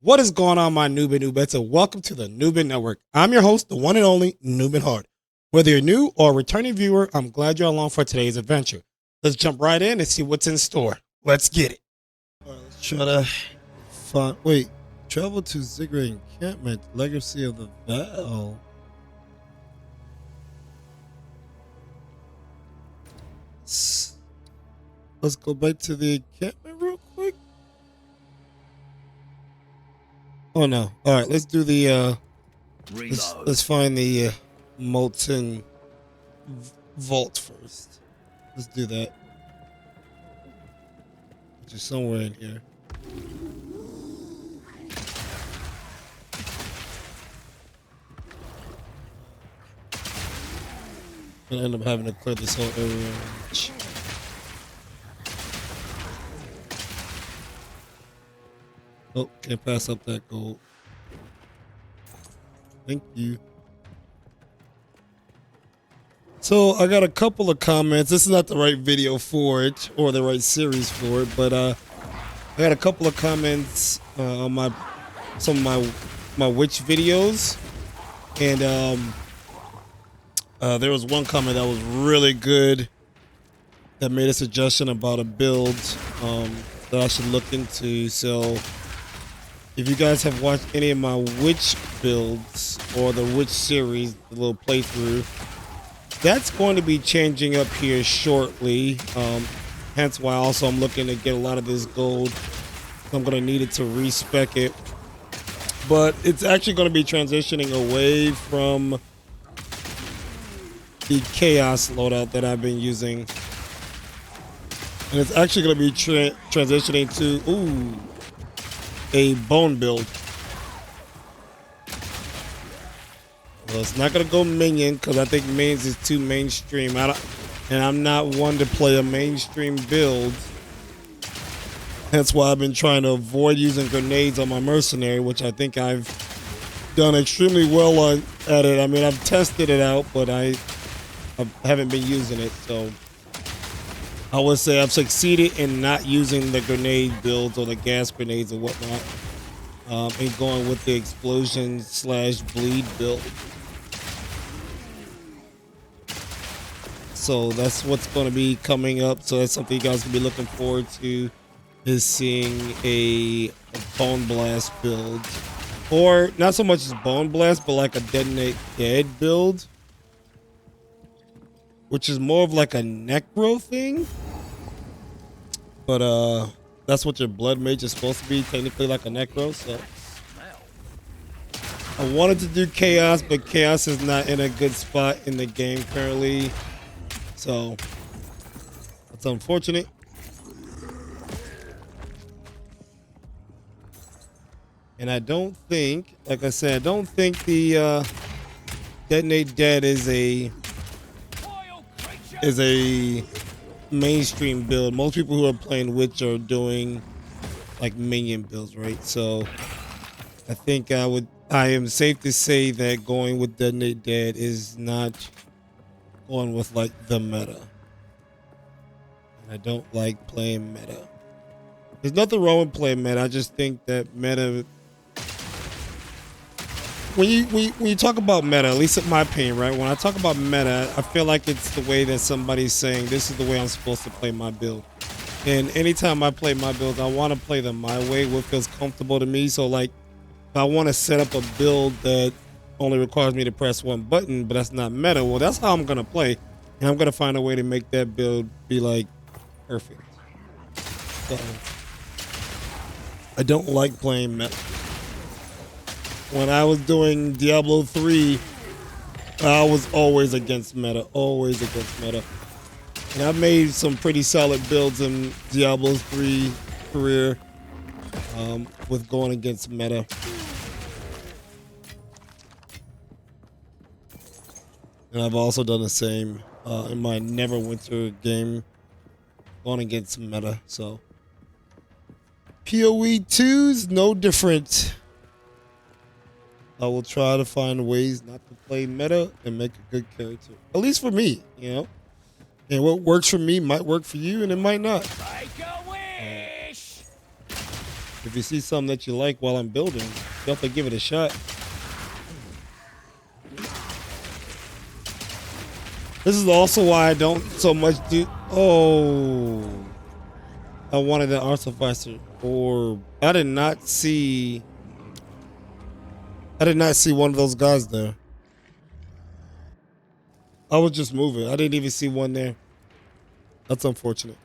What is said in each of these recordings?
What is going on, my Newbin Newbets, and welcome to the Newbin Network. I'm your host, the one and only Newbin Hard. Whether you're new or a returning viewer, I'm glad you're along for today's adventure. Let's jump right in and see what's in store. Let's get it. All right, let's try to find. Wait, travel to Ziggurat encampment. Legacy of the Val. Let's go back to the encampment real quick. Oh no! All right, let's do the. Let's find the molten vault first. Let's do that. Which is somewhere in here. I'm gonna end up having to clear this whole area. Oh, can't pass up that gold. Thank you. So I got a couple of comments. This is not the right video for it or the right series for it, but I got a couple of comments on some of my witch videos, and there was one comment that was really good that made a suggestion about a build that I should look into. So if you guys have watched any of my witch builds or the witch series, the little playthrough, that's going to be changing up here shortly. Hence why also I'm looking to get a lot of this gold. I'm going to need it to respec it. But it's actually going to be transitioning away from the chaos loadout that I've been using. And it's actually going to be transitioning to, a bone build. Well, it's not gonna go minion because I think minions is too mainstream. And I'm not one to play a mainstream build. That's why I've been trying to avoid using grenades on my mercenary, which I think I've done extremely well at it. I mean, I've tested it out, but I haven't been using it. So I would say I've succeeded in not using the grenade builds or the gas grenades or whatnot, and going with the explosion / bleed build. So that's what's going to be coming up. So that's something you guys can be looking forward to, is seeing a bone blast build, or not so much as bone blast, but like a detonate dead build, which is more of like a necro thing. But that's what your blood mage is supposed to be, technically like a necro. So I wanted to do chaos, but chaos is not in a good spot in the game currently. So that's unfortunate. And I don't think, like I said, I don't think the detonate dead is a mainstream build. Most people who are playing witch are doing like minion builds, right? So I think I am safe to say that going with detonate dead is not going with like the meta. And I don't like playing meta. There's nothing wrong with playing meta. I just think that meta, when you talk about meta, at least in my opinion, right? When I talk about meta, I feel like it's the way that somebody's saying this is the way I'm supposed to play my build. And anytime I play my build, I want to play them my way, what feels comfortable to me. So like, if I want to set up a build that only requires me to press one button, but that's not meta, well, that's how I'm gonna play, and I'm gonna find a way to make that build be like perfect. So I don't like playing meta. When I was doing Diablo 3, I was always against meta, And I've made some pretty solid builds in Diablo 3 career with going against meta. And I've also done the same in my Neverwinter game, going against meta. So PoE 2's no different. I will try to find ways not to play meta and make a good character. At least for me, you know. And what works for me might work for you, and it might not. If you see something that you like while I'm building, definitely give it a shot. This is also why I don't so much do. Oh, I wanted an artificer orb. I did not see one of those guys there. I was just moving. I didn't even see one there. That's unfortunate.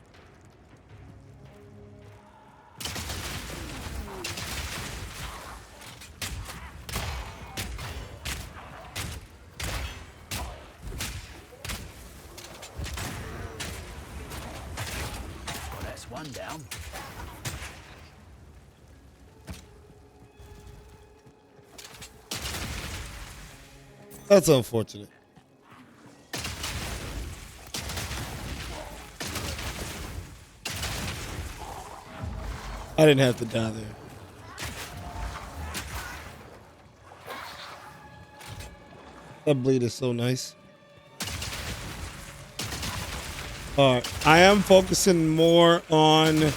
That's one down. That's unfortunate. I didn't have to die there. That bleed is so nice. Alright, I am focusing more on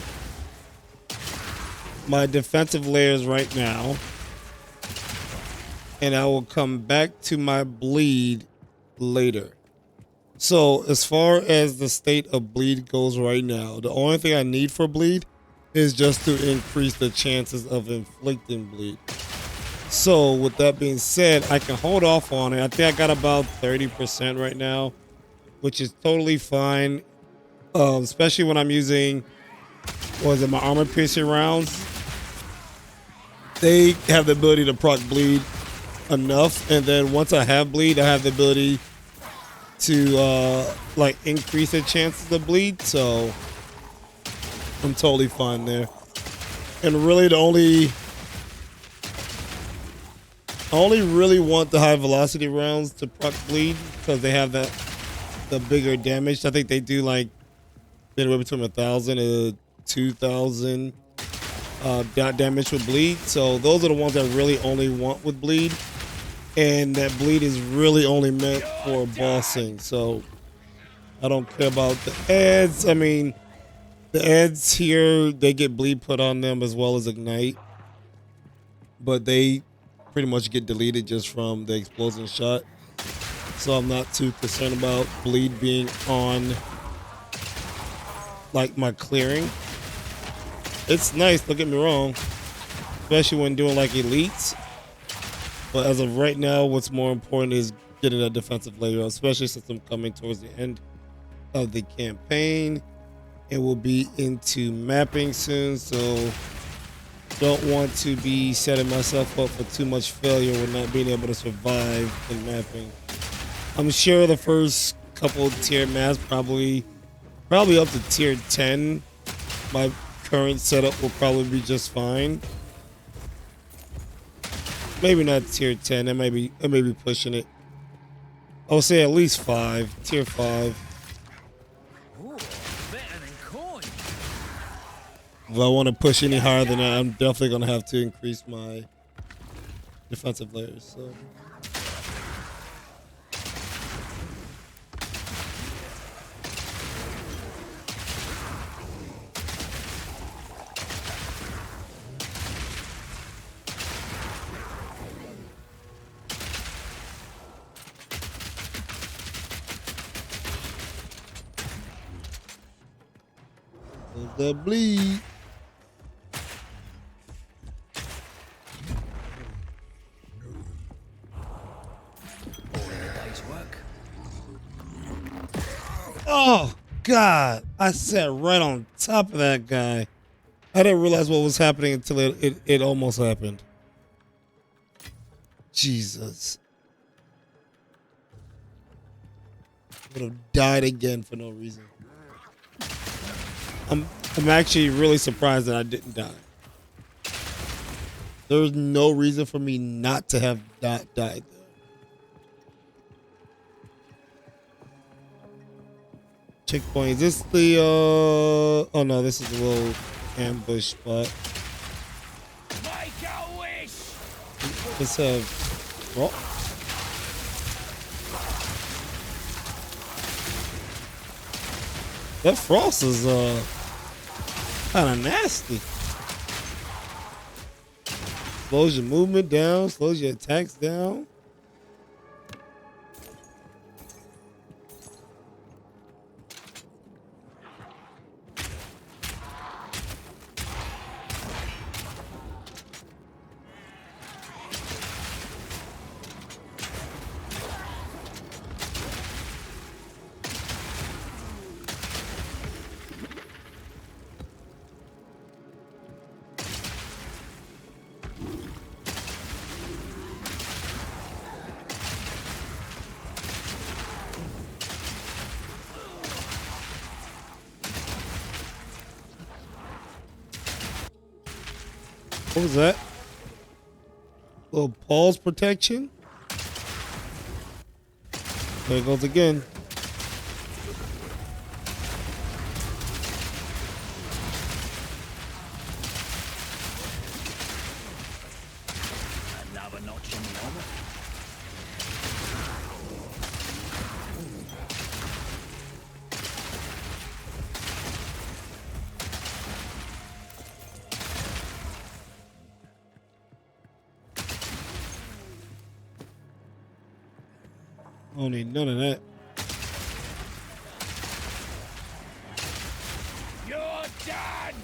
my defensive layers right now. And I will come back to my bleed later. So as far as the state of bleed goes right now, the only thing I need for bleed is just to increase the chances of inflicting bleed. So with that being said, I can hold off on it. I think I got about 30% right now, which is totally fine. Especially when I'm using, my armor piercing rounds. They have the ability to proc bleed enough, and then once I have bleed, I have the ability to increase the chances of bleed. So I'm totally fine there. And really, I only really want the high velocity rounds to proc bleed because they have the bigger damage. I think they do like anywhere between 1,000 to 2,000 damage with bleed. So those are the ones I really only want with bleed. And that bleed is really only meant for bossing. So I don't care about the ads. I mean, the ads here, they get bleed put on them as well as ignite. But they pretty much get deleted just from the explosion shot. So I'm not too concerned about bleed being on like my clearing. It's nice, don't get me wrong, especially when doing like elites. But as of right now, what's more important is getting a defensive layer, especially since I'm coming towards the end of the campaign and we'll be into mapping soon. So don't want to be setting myself up for too much failure with not being able to survive in mapping. I'm sure the first couple tier maps, probably up to tier 10, my current setup will probably be just fine. Maybe not tier 10. I may be pushing it. I'll say at least 5, tier 5. Ooh, better than coin. If I want to push any higher than that, I'm definitely gonna have to increase my defensive layers. So. The bleed. Oh God! I sat right on top of that guy. I didn't realize what was happening until it almost happened. Jesus. Would have died again for no reason. I'm actually really surprised that I didn't die. There's no reason for me not to have died there. Checkpoint. Is this the oh no, this is a little ambush spot. Make a wish. Let's have that frost is kind of nasty. Slows your movement down, slows your attacks down. What was that? Little pulse protection. There it goes again. Another notch in the armor. I don't need none of that. You're done.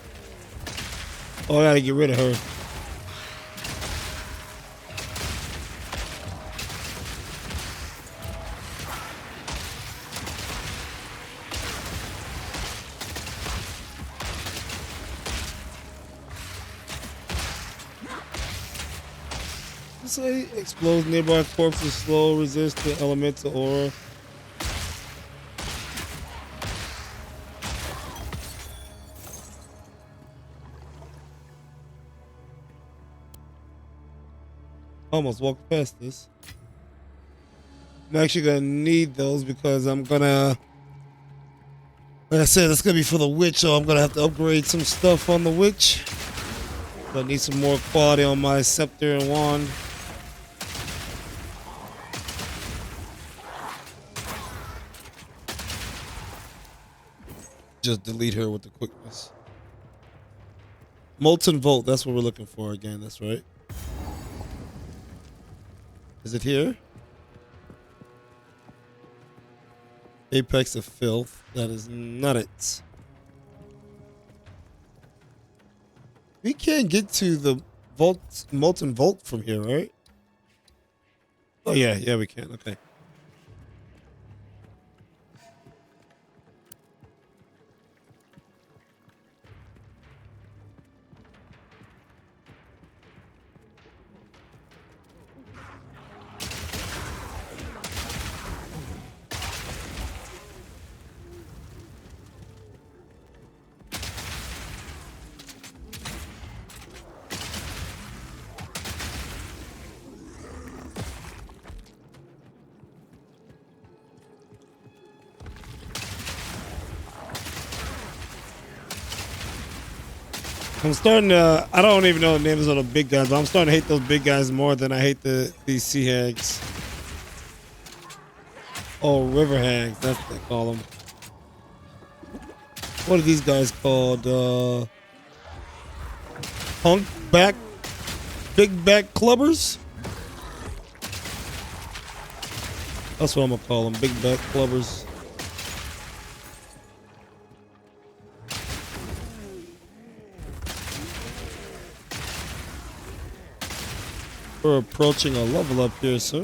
Oh, I gotta get rid of her. Say explodes nearby corpses, slow, resist the elemental aura. Almost walked past this. I'm actually gonna need those because I'm gonna, like I said, that's gonna be for the witch, so I'm gonna have to upgrade some stuff on the witch. I need some more quality on my scepter and wand. Just delete her with the quickness. Molten Volt, that's what we're looking for again, that's right. Is it here? Apex of Filth, that is not it. We can't get to the Molten Volt from here, right? Oh yeah, we can, okay. I'm starting to, I don't even know the names of the big guys, but I'm starting to hate those big guys more than I hate these sea hags. Oh, river hags, that's what they call them. What are these guys called? Punk back, big back clubbers? That's what I'm gonna call them, big back clubbers. We're approaching a level up here soon.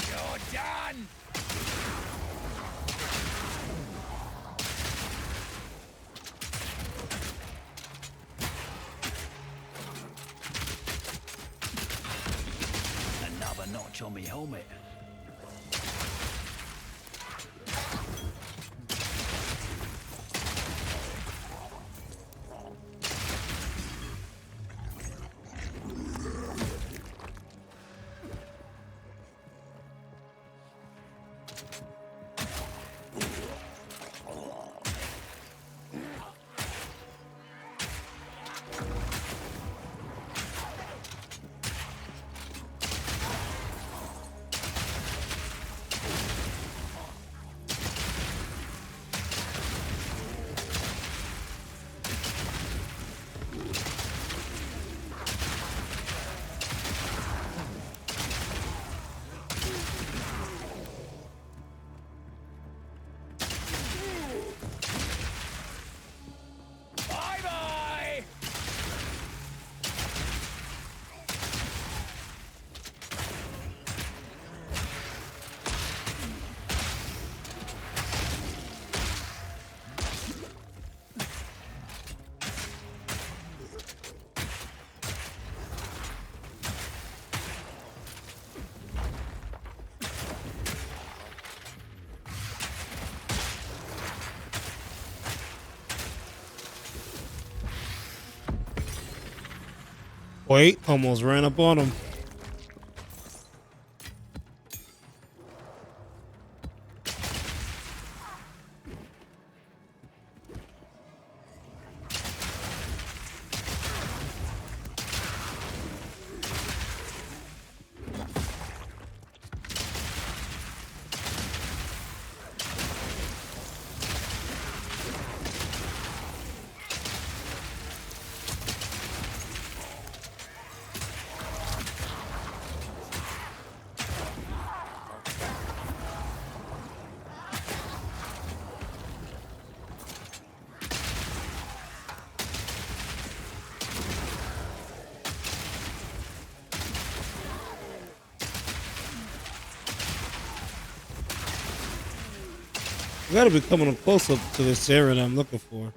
You're done. Another notch on me helmet. Bye-bye! Wait, almost ran up on him. We gotta be coming close up to this area that I'm looking for.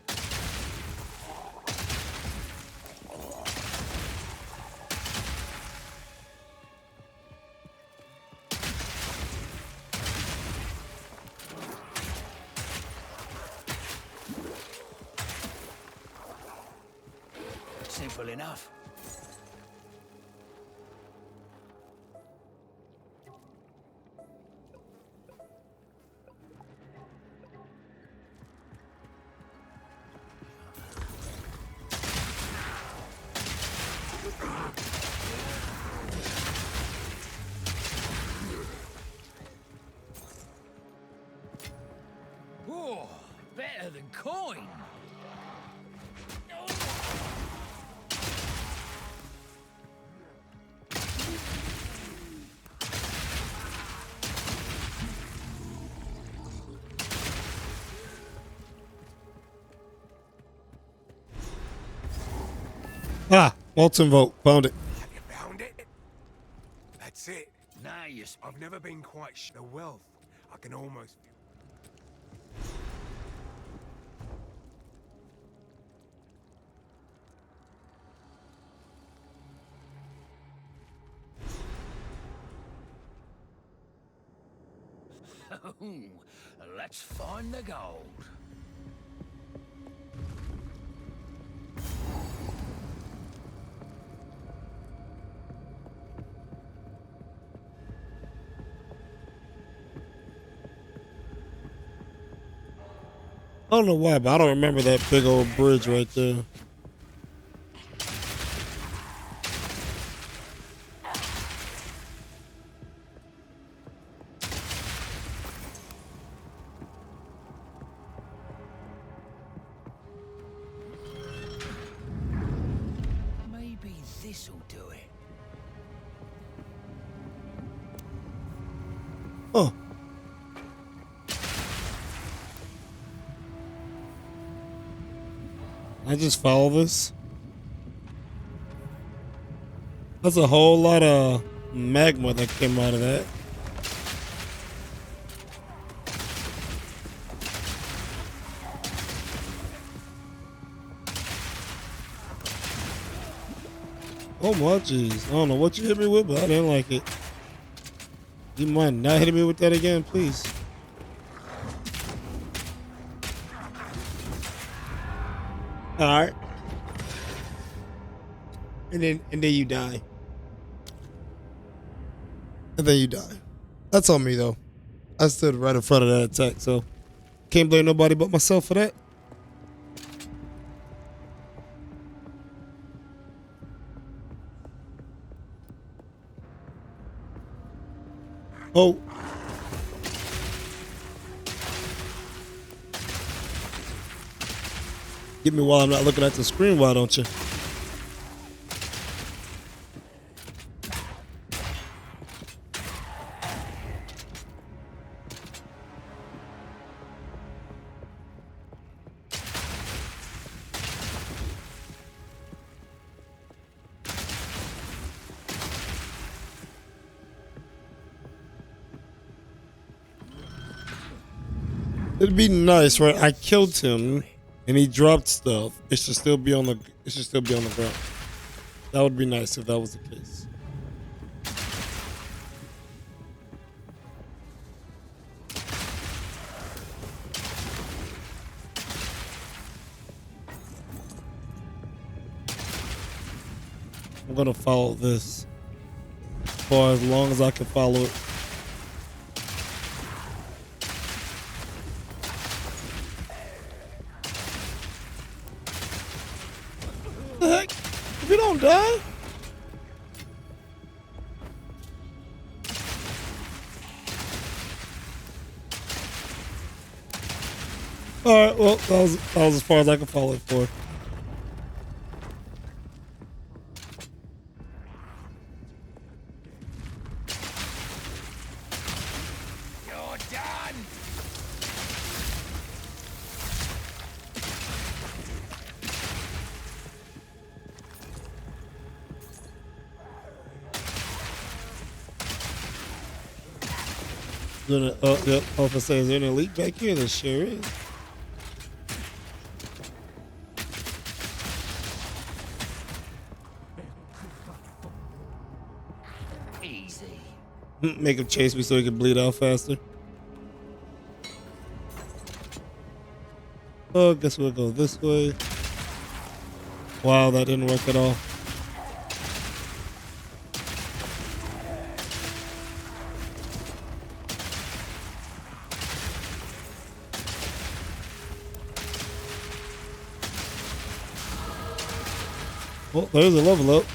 Simple enough. Whoa, better than coin. Ah, Molten Vote. Found it. Have you found it? That's it. Now you I've never been quite the wealth. I can almost feel. Let's find the gold. I don't know why, but I don't remember that big old bridge right there. Maybe this'll do it. Oh. I just follow this. That's a whole lot of magma that came out of that. Oh my jeez. I don't know what you hit me with, but I didn't like it. You mind not hitting me with that again, please? All right. And then you die. And then you die. That's on me though. I stood right in front of that attack, so can't blame nobody but myself for that. Oh. Get me while I'm not looking at the screen, why don't you? It'd be nice, right? I killed him and he dropped stuff. It should still be on the ground. That would be nice if that was the case. I'm gonna follow this for as long as I can follow it. What the heck? If you don't die? Alright, well, that was as far as I can follow it for. You're done. Oh, yep. Oh, if I say, is there an elite back here? There sure is. Easy. Make him chase me so he can bleed out faster. Oh, guess we'll go this way. Wow, that didn't work at all. Well, there's a level up.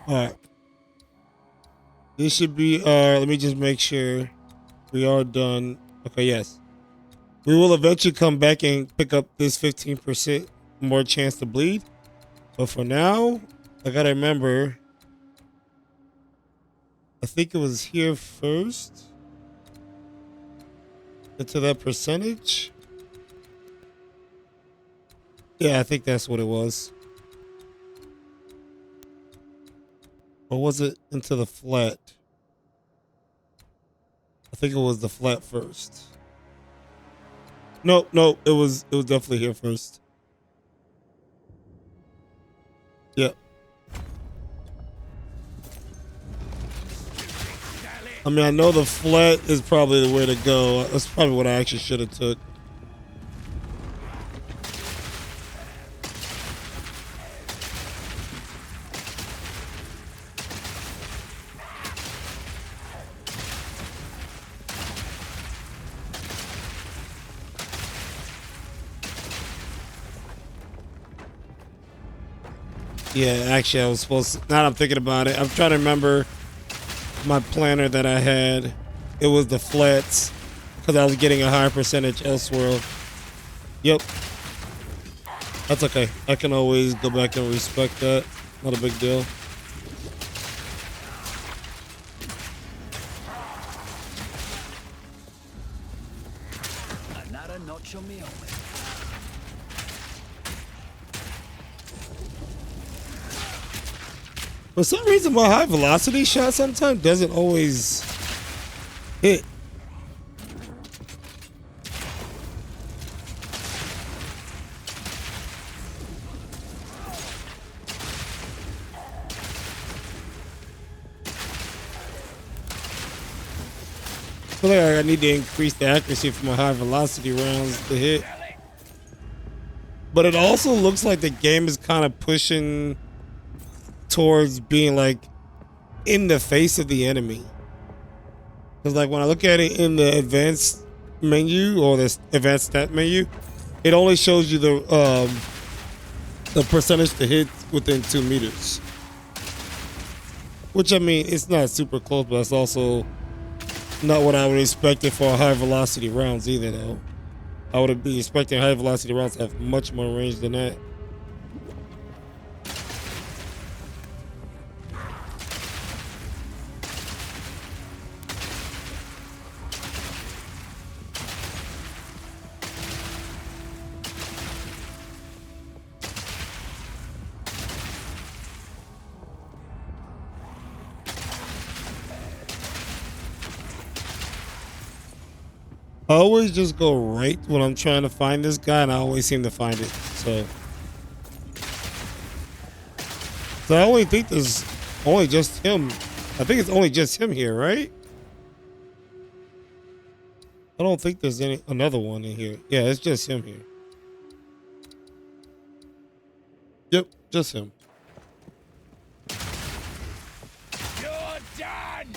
All right. This should be, let me just make sure we are done. Okay, yes. We will eventually come back and pick up this 15% more chance to bleed. But for now, I gotta remember, I think it was here first. Get to that percentage. Yeah, I think that's what it was. Or was it into the flat? I think it was the flat first. No, it was definitely here first. Yep. I mean, I know the flat is probably the way to go. That's probably what I actually should have took. Yeah, actually, I was supposed to. Now that I'm thinking about it, I'm trying to remember my planner that I had. It was the flats because I was getting a higher percentage elsewhere. Yep. That's okay. I can always go back and respect that. Not a big deal. Another notch on me helmet. For some reason, my high velocity shot sometimes doesn't always hit. feel like I need to increase the accuracy for my high velocity rounds to hit. But it also looks like the game is kind of pushing towards being like in the face of the enemy. Because like when I look at it in the advanced menu or the advanced stat menu, it only shows you the percentage to hit within 2 meters. Which I mean, it's not super close, but it's also not what I would expect it for high velocity rounds either though. I would be expecting high velocity rounds to have much more range than that. I always just go right when I'm trying to find this guy, and I always seem to find it. So I only think there's only just him. I think it's only just him here, right? I don't think there's another one in here. Yeah, it's just him here. Yep, just him. You're done!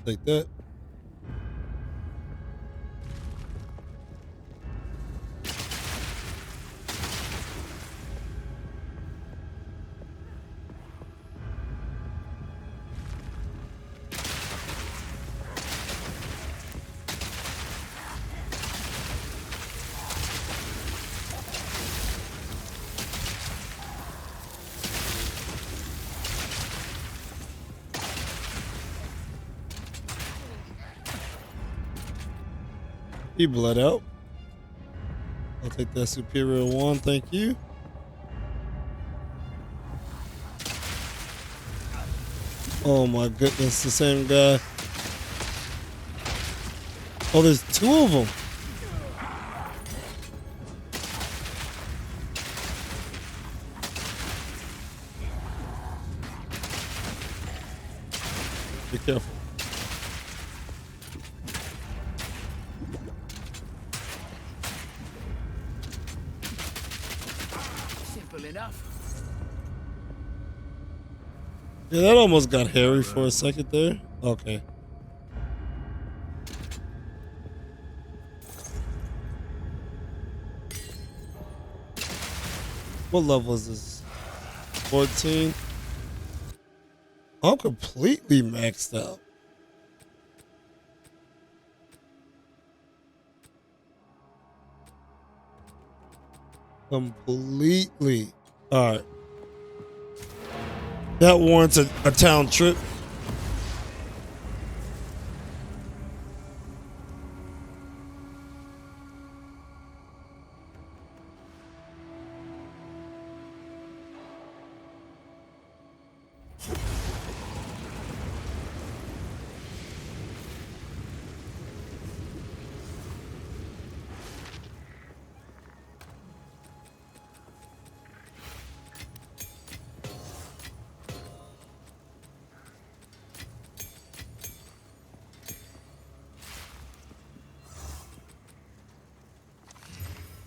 Like that. He bled out. I'll take that superior 1, thank you. Oh my goodness, the same guy. Oh, there's 2 of them. Be careful. Simple enough. Yeah, that almost got hairy for a second there. Okay. What level is this? 14. I'm completely maxed out. Completely. All right. That warrants a town trip.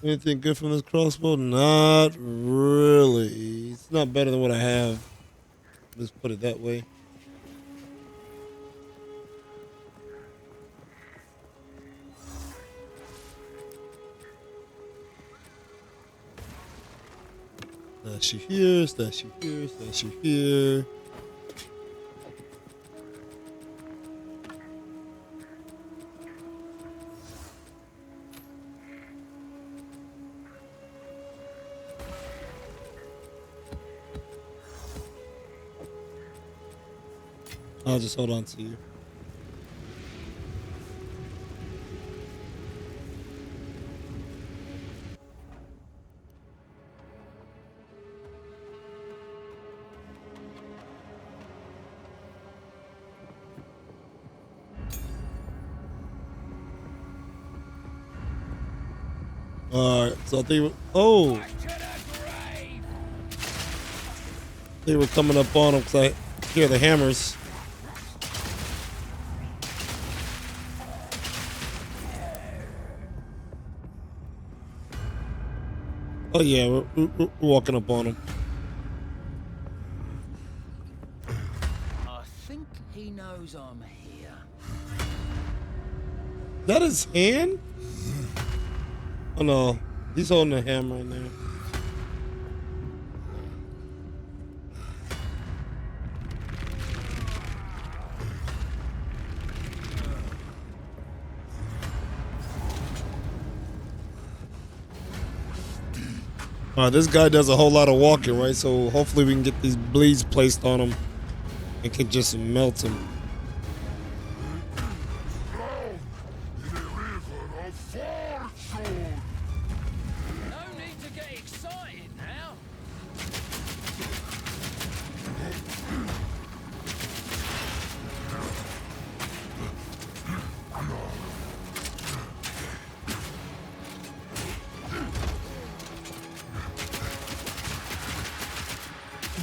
Anything good from this crossbow? Not really. It's not better than what I have. Let's put it that way. Stash you here, stash you here, stash you here. I'll just hold on to you. All right, so they were. Oh, they were coming up on them because I hear the hammers. Oh yeah, we're walking up on him. I think he knows I'm here. Is that his hand? Oh no, he's holding a hammer right now. This guy does a whole lot of walking, right? So hopefully we can get these bleeds placed on him and can just melt him. No need to get excited now.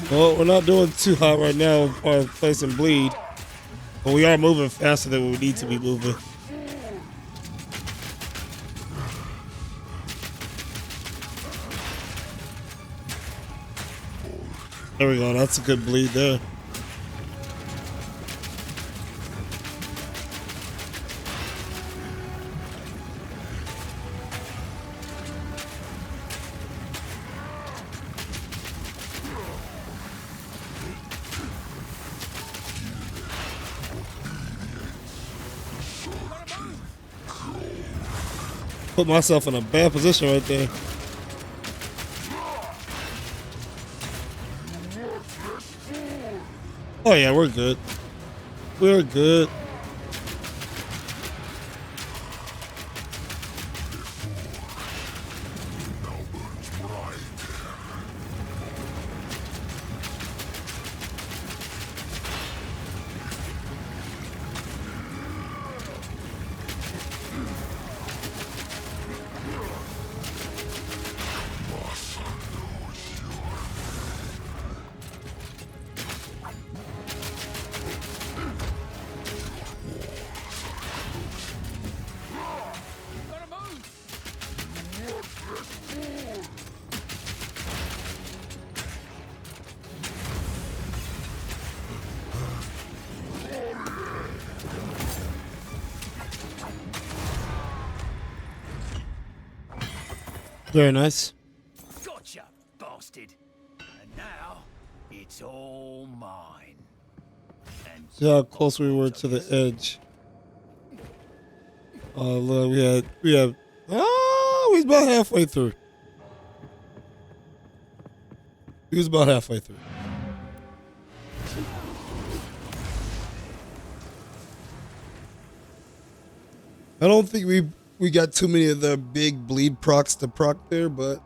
Well, we're not doing too hot right now as far as placing bleed, but we are moving faster than we need to be moving. There we go. That's a good bleed there. Put myself in a bad position right there. Oh yeah, we're good. We're good. Gotta move. Very nice. Gotcha, bastard. And now it's all mine. And See how close we were to the edge. Oh look, we had. Oh, we was about halfway through. He was about halfway through. I don't think we got too many of the big bleed procs to proc there, but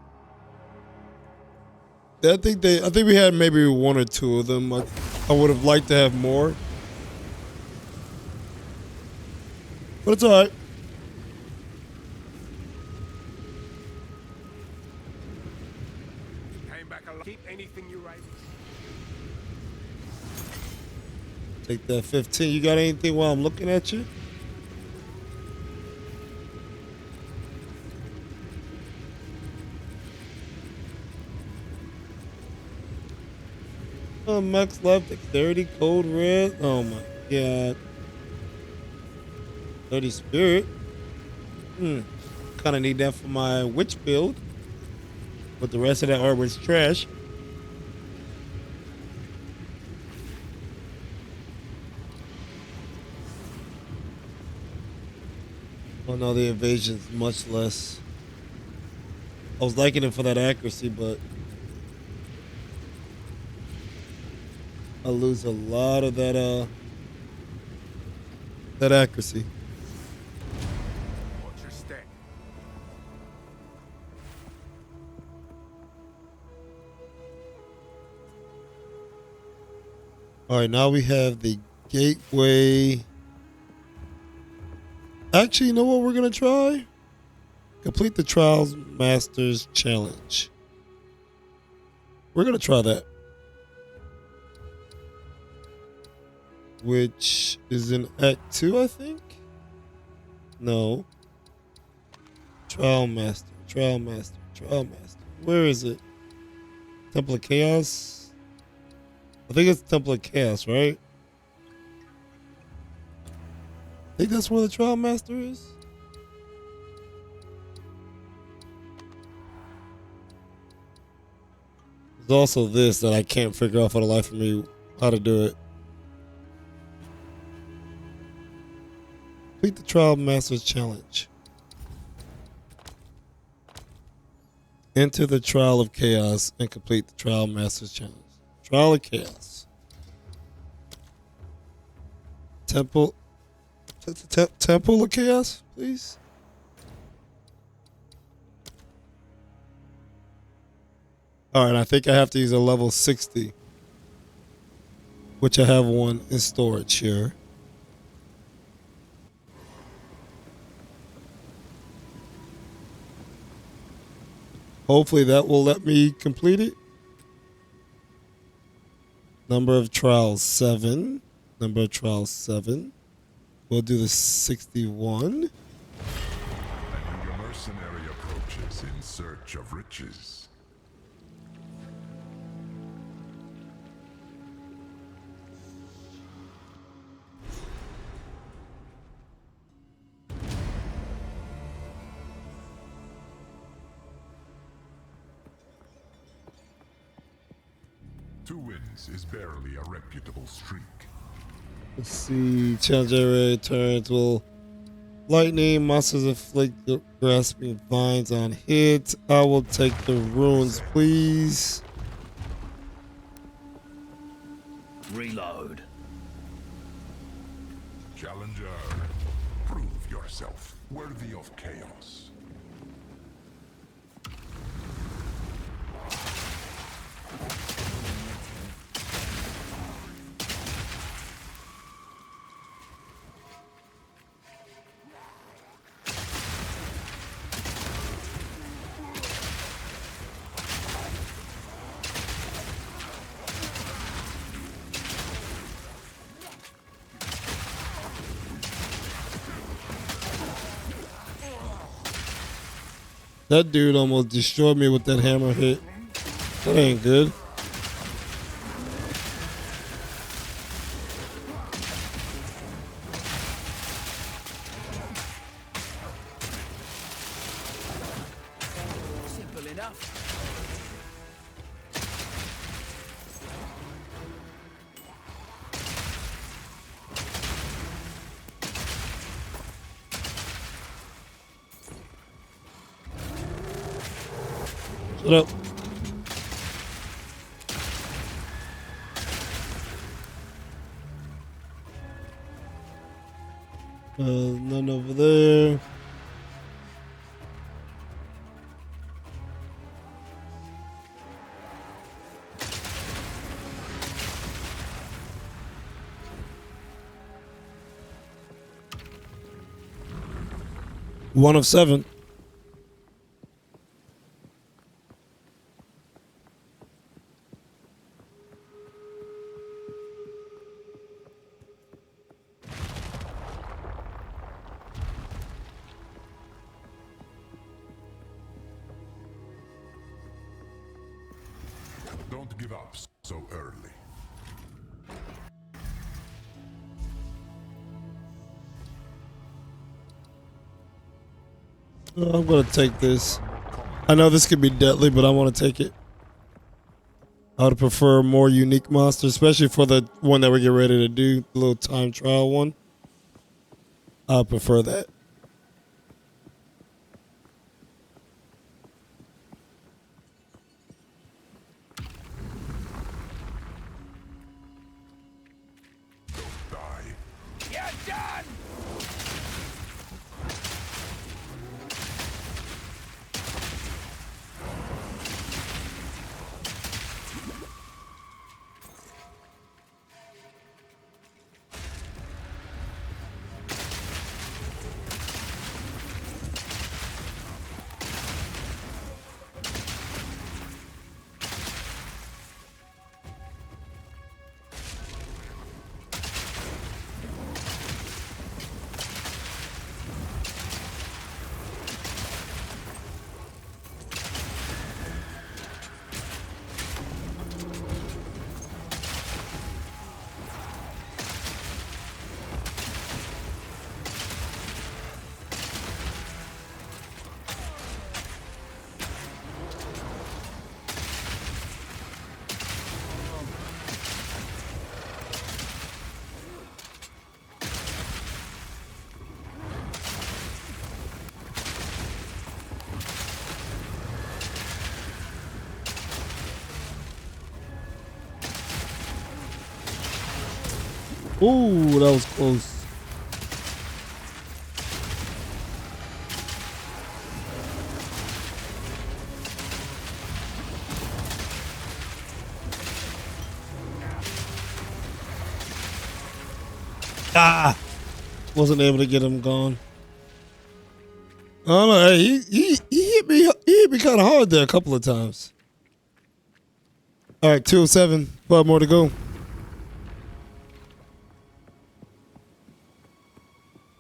I think we had maybe one or two of them. I would have liked to have more, but it's all right. Came back alive. Keep anything you raise. Take that 15. You got anything while I'm looking at you? Oh, max life, dexterity, code red. Oh my god. 30 spirit. Kind of need that for my witch build. But the rest of that armor's trash. Oh no, the evasion's much less. I was liking it for that accuracy, but I lose a lot of that accuracy. Watch your step. All right, now we have the gateway. Actually, you know what we're gonna try? Complete the Trials Masters Challenge. We're gonna try that. Which is in Act 2, I think? No. Trial Master, Trial Master, Trial Master. Where is it? Temple of Chaos? I think it's Temple of Chaos, right? I think that's where the Trial Master is. There's also this that I can't figure out for the life of me how to do it. Complete the Trial Master's Challenge. Enter the Trial of Chaos and complete the Trial Master's Challenge. Trial of Chaos. Temple of Chaos, please. All right, I think I have to use a level 60, which I have one in storage here. Hopefully that will let me complete it. Number of trials 7. Number of trials 7. We'll do the 61. And your mercenary approaches in search of riches. Two wins is barely a reputable streak. Let's see. Challenge area turns will lightning monsters inflict grasping vines on hit. I will take the runes, please. Reload. Challenger, prove yourself worthy of chaos. That dude almost destroyed me with that hammer hit. That ain't good. Simple enough. Shut up. None over there. One of 7. Don't give up so early. I'm gonna take this. I know this could be deadly, but I want to take it. I would prefer a more unique monster, especially for the one that we get ready to do, the little time trial one. I prefer that. You're done! Ooh, that was close. Ah, wasn't able to get him gone. I don't know. Hey, he hit me. He hit me kind of hard there a couple of times. All right, 207. 5 more to go.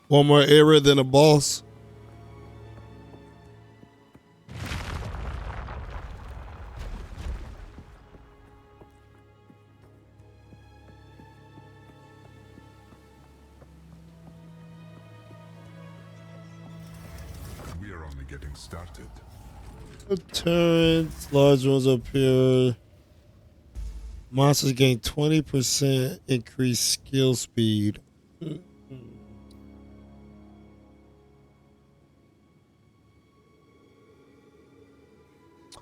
One more area than a boss. We are only getting started. The turrets, large ones up here. Monsters gain 20% increased skill speed.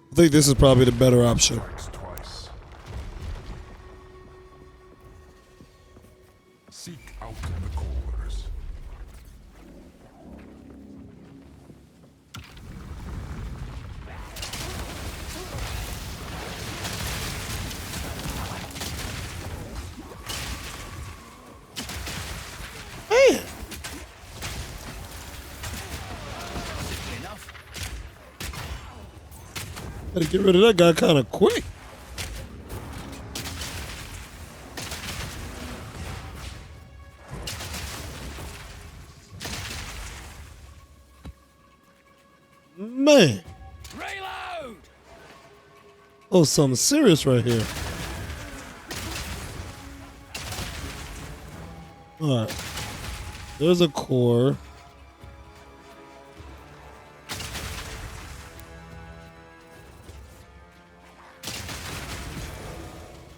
I think this is probably the better option. Strikes twice. Seek out the cores. Man, Enough. gotta get rid of that guy kind of quick. Man, Reload. oh, something serious right here. All right, there's a core.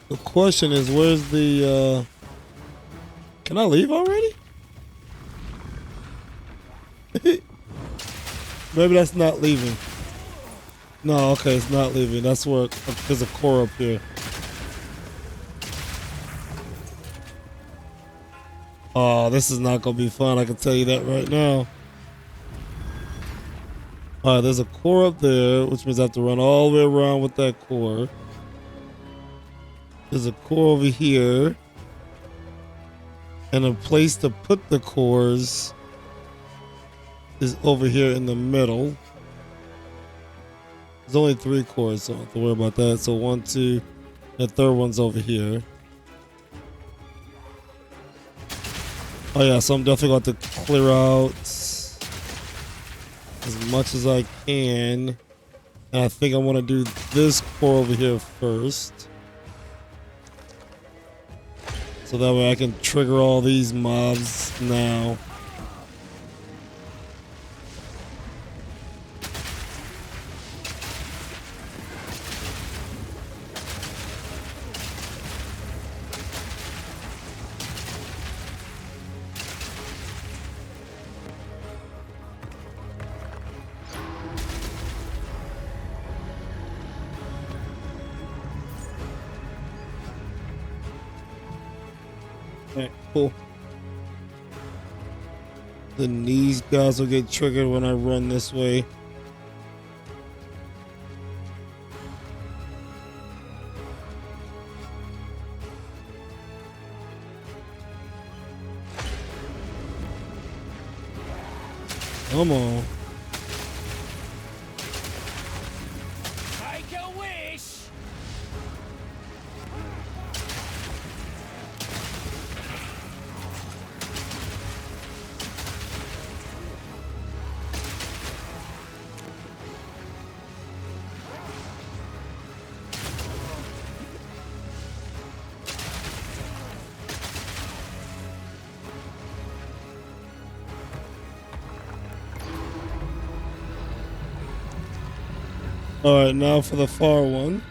The question is, where's the? Can I leave already? Maybe that's not leaving. No, okay, it's not leaving. That's where there's a core up here. Oh, this is not gonna be fun. I can tell you that right now. All right, there's a core up there, which means I have to run all the way around with that core. There's a core over here, and a place to put the cores is over here in the middle. There's only 3 cores, so I don't have to worry about that. So 1, 2, the third one's over here. Oh yeah, so I'm definitely going to clear out as much as I can. And I think I want to do this core over here first. So that way I can trigger all these mobs now. Alright, cool. Then these guys will get triggered when I run this way. Come on. Take a wish. Alright, now for the far one.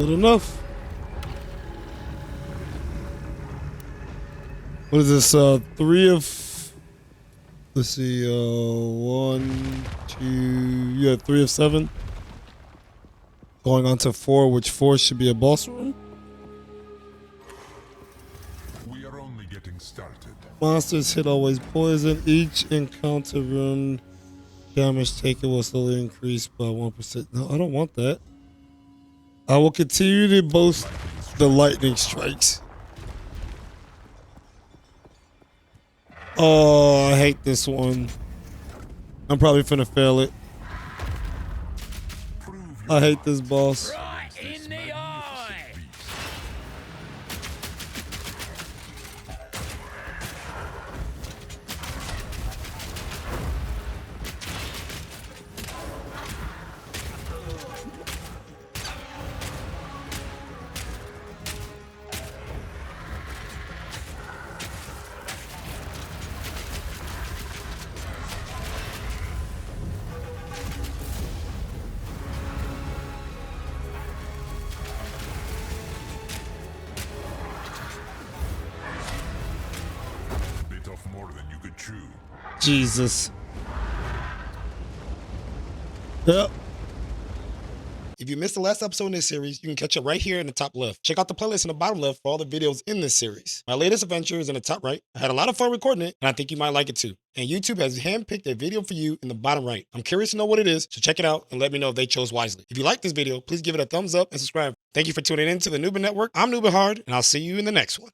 Good enough. What is this? 3 of. Let's see. 1, 2. Yeah, 3 of 7. Going on to 4, which 4 should be a boss room. We are only getting started. Monsters hit always poison. Each encounter room damage taken will slowly increase by 1%. No, I don't want that. I will continue to boast the lightning strikes. Oh, I hate this one. I'm probably finna fail it. I hate this boss. Right in the eye. Bit off more than you could chew. Jesus. Yep. If you missed the last episode in this series, you can catch it right here in the top left. Check out the playlist in the bottom left for all the videos in this series. My latest adventure is in the top right. I had a lot of fun recording it, and I think you might like it too. And YouTube has handpicked a video for you in the bottom right. I'm curious to know what it is, so check it out and let me know if they chose wisely. If you like this video, please give it a thumbs up and subscribe. Thank you for tuning in to the Newbin Network. I'm Newbin Hard, and I'll see you in the next one.